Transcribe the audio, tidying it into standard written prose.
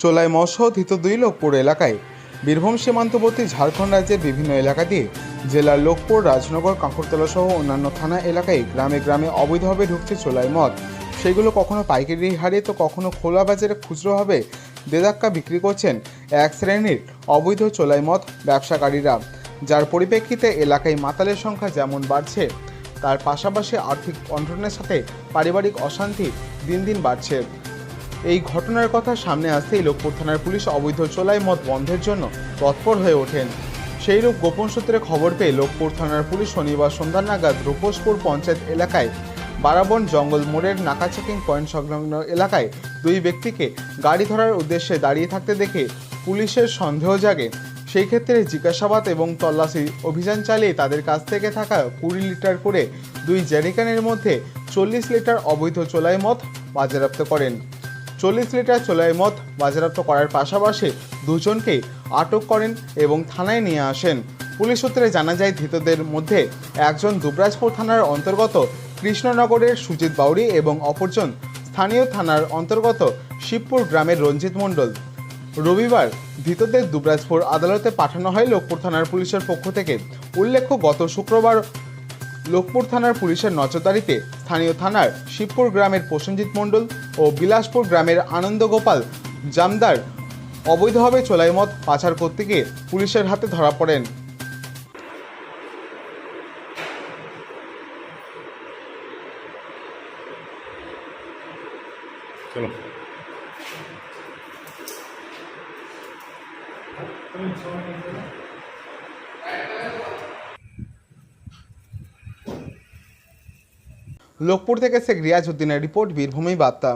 চোলাই মৎস্য ধৃত 2 লোকপুর এলাকায় বীরভূম সীমান্তবর্তী ঝাড়খণ্ড রাজ্যের বিভিন্ন এলাকা দিয়ে জেলার লোকপুর, রাজনগর, কাঁকরতলা সহ অন্যান্য থানা এলাকায় গ্রামে গ্রামে অবৈধভাবে ঢুকছে চোলাই মদ। সেগুলো কখনো পাইকারি হারে তো কখনো খোলা বাজারে খুচরোভাবে বেধাক্কা বিক্রি করছেন এক শ্রেণীর অবৈধ চোলাই মদ ব্যবসাকারীরা, যার পরিপ্রেক্ষিতে এলাকায় মাতালের সংখ্যা যেমন বাড়ছে তার পাশাপাশি আর্থিক অনটনের সাথে পারিবারিক অশান্তি দিন দিন বাড়ছে। এই ঘটনার কথা সামনে আসতেই লোকপুর থানার পুলিশ অবৈধ চোলাই মদ বন্ধের জন্য তৎপর হয়ে ওঠেন। সেইরূপ গোপন সূত্রে খবর পেয়ে লোকপুর থানার পুলিশ শনিবার সন্ধ্যা নাগাদ রূপসপুর পঞ্চায়েত এলাকায় বারাবন জঙ্গল মোড়ের নাকা চেকিং পয়েন্ট সংলগ্ন এলাকায় 2 ব্যক্তিকে গাড়ি ধরার উদ্দেশ্যে দাঁড়িয়ে থাকতে দেখে পুলিশের সন্দেহ জাগে। সেই ক্ষেত্রে জিজ্ঞাসাবাদ এবং তল্লাশি অভিযান চালিয়ে তাদের কাছ থেকে থাকা 20 লিটার করে 2 জ্যারিকানের মধ্যে 40 লিটার অবৈধ চোলাই মদ বাজেয়াপ্ত করেন। 40 লিটার চোলাই মদ বাজেয়াপ্ত করার পাশাপাশি 2 জনকে আটক করেন এবং থানায় নিয়ে আসেন। পুলিশ সূত্রে জানা যায়, ধৃতদের মধ্যে একজন দুবরাজপুর থানার অন্তর্গত কৃষ্ণনগরের সুজিত বাউরি এবং অপরজন স্থানীয় থানার অন্তর্গত শিবপুর গ্রামের রঞ্জিত মণ্ডল। রবিবার ধৃতদের দুবরাজপুর আদালতে পাঠানো হয় লোকপুর থানার পুলিশের পক্ষ থেকে। উল্লেখ্য, গত শুক্রবার লোকপুর থানার পুলিশের নজরদারিতে স্থানীয় থানার শিবপুর গ্রামের প্রসেনজিৎ মণ্ডল ও বিলাসপুর গ্রামের আনন্দগোপাল জামদার অবৈধভাবে চোলাই মদ পাচার করতে গিয়ে পুলিশের হাতে ধরা পড়েন। লোকপুর থেকে শেখ রিয়াজ উদ্দিনের রিপোর্ট, বীরভূমি বার্তা।